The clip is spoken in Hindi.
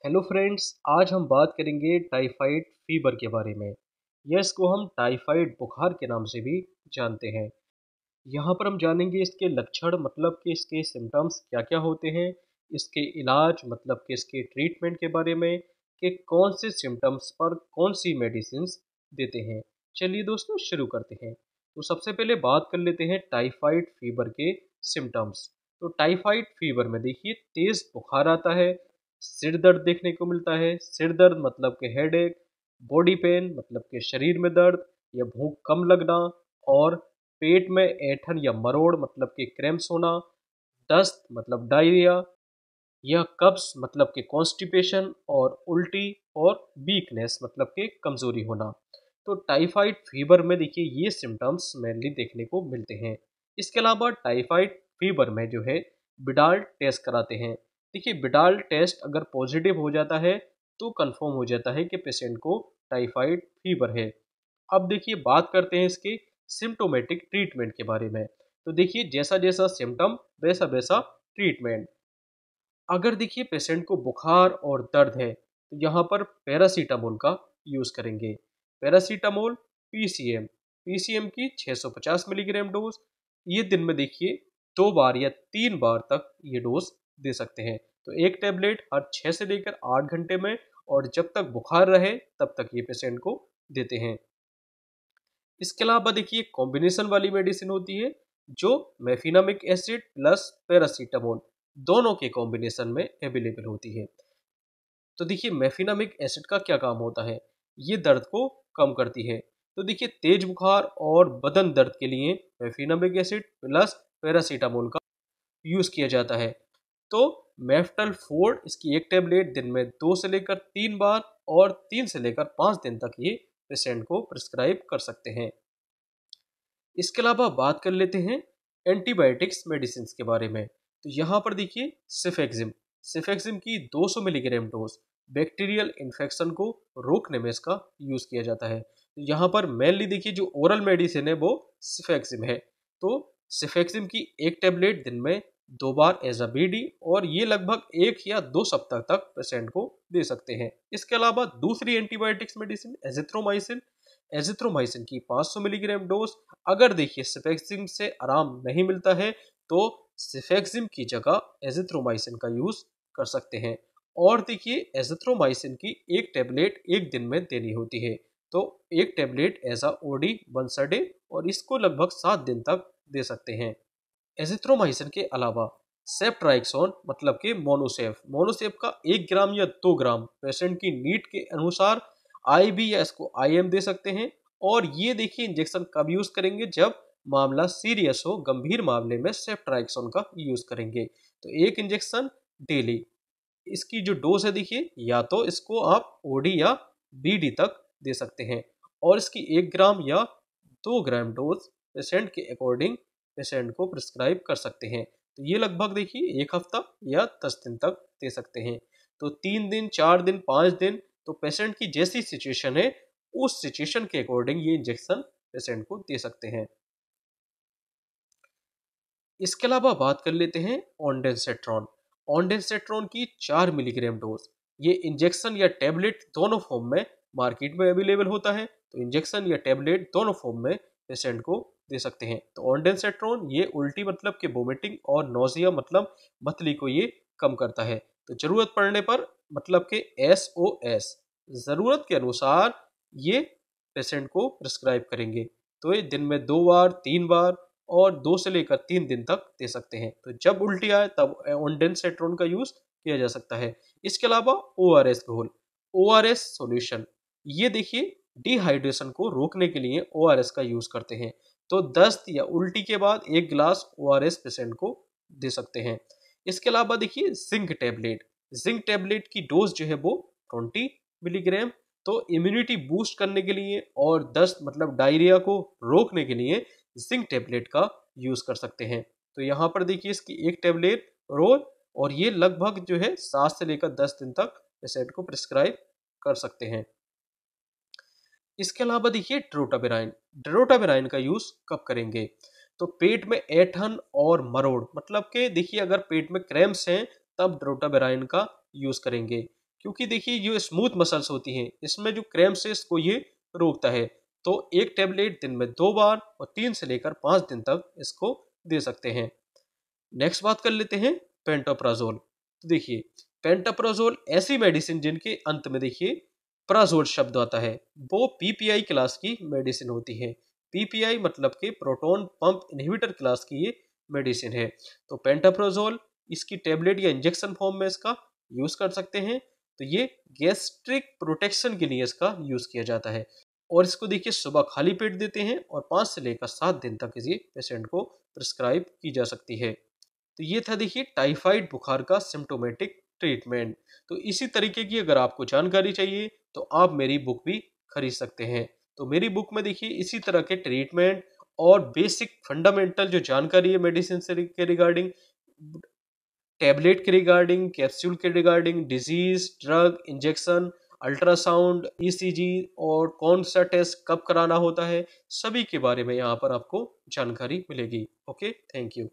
हेलो फ्रेंड्स, आज हम बात करेंगे टाइफाइड फीवर के बारे में। इसको हम टाइफाइड बुखार के नाम से भी जानते हैं। यहाँ पर हम जानेंगे इसके लक्षण मतलब कि इसके सिम्टम्स क्या-क्या होते हैं, इसके इलाज मतलब कि इसके ट्रीटमेंट के बारे में कि कौन से सिम्टम्स पर कौन सी मेडिसिन्स देते हैं। चलिए दोस्तों शुरू करते हैं। तो सबसे पहले बात कर लेते हैं टाइफाइड फीवर के सिम्टम्स। तो टाइफाइड फीवर में देखिए तेज बुखार आता है, सिर दर्द देखने को मिलता है। सिर दर्द मतलब कि हेडेक, बॉडी पेन मतलब कि शरीर में दर्द या भूख कम लगना, और पेट में ऐंठन या मरोड़ मतलब कि क्रैम्प्स होना, दस्त मतलब डायरिया, यह कब्ज मतलब कि कॉन्स्टिपेशन, और उल्टी और वीकनेस मतलब कि कमजोरी होना। तो टाइफाइड फीवर में देखिए ये सिम्टम्स मेनली देखने को मिलते हैं। इसके अलावा टाइफाइड फीवर में जो है बिडाल टेस्ट कराते हैं। देखिए बिडाल टेस्ट अगर पॉजिटिव हो जाता है तो कंफर्म हो जाता है कि पेशेंट को टाइफाइड फीवर है। अब देखिए बात करते हैं इसके सिम्टोमेटिक ट्रीटमेंट के बारे में। तो देखिए जैसा जैसा सिम्टम वैसा वैसा ट्रीटमेंट। अगर देखिए पेशेंट को बुखार और दर्द है तो यहाँ पर पैरासीटामोल का यूज़ करेंगे। पैरासीटामोल पीसीएम पीसीएम की 650 मिलीग्राम डोज, ये दिन में देखिए 2 बार या 3 बार तक ये डोज दे सकते हैं। तो एक टैबलेट हर 6 से लेकर 8 घंटे में, और जब तक बुखार रहे तब तक ये पेशेंट को देते हैं। इसके अलावा देखिए कॉम्बिनेशन वाली मेडिसिन होती है जो मेफिनामिक एसिड प्लस पैरासीटामोल दोनों के कॉम्बिनेशन में अवेलेबल होती है। तो देखिए मेफिनामिक एसिड का क्या काम होता है, ये दर्द को कम करती है। तो देखिए तेज बुखार और बदन दर्द के लिए मेफिनामिक एसिड प्लस पैरासीटामोल का यूज़ किया जाता है। तो मेफ्टल फोर्ड इसकी एक टैबलेट दिन में 2 से लेकर 3 बार और 3 से लेकर 5 दिन तक ये पेशेंट को प्रिस्क्राइब कर सकते हैं। इसके अलावा बात कर लेते हैं एंटीबायोटिक्स मेडिसिन के बारे में। तो यहाँ पर देखिए सिफेक्सिम की 200 मिलीग्राम डोज बैक्टीरियल इन्फेक्शन को रोकने में इसका यूज़ किया जाता है। तो यहाँ पर मेनली देखिए जो ओरल मेडिसिन है वो सिफेक्सिम है। तो सिफेक्सिम की एक टैबलेट दिन में 2 बार एज अ बीडी, और ये लगभग 1 या 2 सप्ताह तक पेशेंट को दे सकते हैं। इसके अलावा दूसरी एंटीबायोटिक्स मेडिसिन एजिथ्रोमाइसिन एजिथ्रोमाइसिन की 500 मिलीग्राम डोज। अगर देखिए सिफेक्सिम से आराम नहीं मिलता है तो सिफेक्सिम की जगह एजिथ्रोमाइसिन का यूज कर सकते हैं। और देखिए एजिथ्रोमाइसिन की एक टैबलेट एक दिन में देनी होती है। तो एक tablet as a OD once a day, और इसको लगभग 7 दिन तक दे सकते हैं। एजिथ्रोमाइसिन के अलावा सेफ्ट्राइक्सोन मतलब कि मोनोसेफ मोनोसेफ का 1 ग्राम या 2 ग्राम पेशेंट की नीड के अनुसार आईवी या इसको आईएम दे सकते हैं। और ये देखिए इंजेक्शन कब यूज करेंगे, जब मामला सीरियस हो, गंभीर मामले में सेफ्ट्राइक्सोन का यूज करेंगे। तो एक इंजेक्शन डेली। इसकी जो डोज है देखिए या तो इसको आप ओडी या बीडी तक दे सकते हैं, और इसकी 1 ग्राम या 2 ग्राम डोज पेशेंट के अकॉर्डिंग पेशेंट को प्रिस्क्राइब कर सकते हैं। तो ये लगभग देखिए 1 हफ्ता या 10 दिन तक दे सकते हैं। तो 3 दिन, 4 दिन, 5 दिन, तो पेशेंट की जैसी सिचुएशन है उस सिचुएशन के अकॉर्डिंग ये इंजेक्शन पेशेंट को दे सकते हैं। इसके अलावा बात कर लेते हैं ऑन्डेंसेट्रॉन। ऑन्डेंसेट्रॉन की 4 मिलीग्राम डोज, ये इंजेक्शन या टैबलेट दोनों फॉर्म में मार्केट में अवेलेबल होता है। तो इंजेक्शन या टैबलेट दोनों फॉर्म में पेशेंट को दे सकते हैं। तो ऑन्डेंसेट्रॉन ये उल्टी मतलब कि वोमिटिंग और नोजिया मतलब मतली को ये कम करता है। तो जरूरत पड़ने पर मतलब कि एसओएस जरूरत के अनुसार ये पेशेंट को प्रिस्क्राइब करेंगे। तो ये दिन में 2 बार, 3 बार और 2 से लेकर 3 दिन तक दे सकते हैं। तो जब उल्टी आए तब ऑन्डेंसेट्रॉन का यूज किया जा सकता है। इसके अलावा ओआरएस घोल, ओआरएस सॉल्यूशन, ये देखिए डिहाइड्रेशन को रोकने के लिए ओआरएस का यूज करते हैं। तो दस्त या उल्टी के बाद 1 गिलास ओआरएस पेशेंट को दे सकते हैं। इसके अलावा देखिए जिंक टैबलेट की डोज जो है वो 20 मिलीग्राम। तो इम्यूनिटी बूस्ट करने के लिए और दस्त मतलब डायरिया को रोकने के लिए जिंक टैबलेट का यूज कर सकते हैं। तो यहाँ पर देखिए इसकी एक टैबलेट रोज, और ये लगभग जो है 7 से लेकर 10 दिन तक पेशेंट को प्रिस्क्राइब कर सकते हैं। इसके अलावा देखिए ड्रोटाबेराइन का यूज कब करेंगे, तो पेट में ऐंठन और मरोड़ मतलब कि देखिए अगर पेट में क्रैम्प्स हैं तब ड्रोटाबेराइन का यूज करेंगे। क्योंकि देखिए जो स्मूथ मसल्स होती हैं इसमें जो क्रैम्प्स है इसको ये रोकता है। तो एक टेबलेट दिन में 2 बार और 3 से लेकर 5 दिन तक इसको दे सकते हैं। नेक्स्ट बात कर लेते हैं पेंटोप्राजोल। तो देखिए पेंटोप्राजोल ऐसी मेडिसिन जिनके अंत में देखिए प्राजोल शब्द आता है, वो पीपीआई क्लास की मेडिसिन होती है। पीपीआई मतलब कि प्रोटॉन पंप इनहिबिटर क्लास की ये मेडिसिन है। तो पेंटोप्राजोल इसकी टेबलेट या इंजेक्शन फॉर्म में इसका यूज कर सकते हैं। तो ये गैस्ट्रिक प्रोटेक्शन के लिए इसका यूज किया जाता है और इसको देखिए सुबह खाली पेट देते हैं और 5 से लेकर 7 दिन तक इसे पेशेंट को प्रिस्क्राइब की जा सकती है। तो ये था देखिए टाइफाइड बुखार का सिम्टोमेटिक ट्रीटमेंट। तो इसी तरीके की अगर आपको जानकारी चाहिए तो आप मेरी बुक भी खरीद सकते हैं। तो मेरी बुक में देखिए इसी तरह के ट्रीटमेंट और बेसिक फंडामेंटल जो जानकारी है मेडिसिन से के रिगार्डिंग, टैबलेट के रिगार्डिंग, कैप्सूल के regarding, disease, drug, injection, ultrasound, ECG और कौन सा टेस्ट कब कराना होता है, सभी के बारे में यहाँ पर आपको जानकारी मिलेगी। Okay, thank you.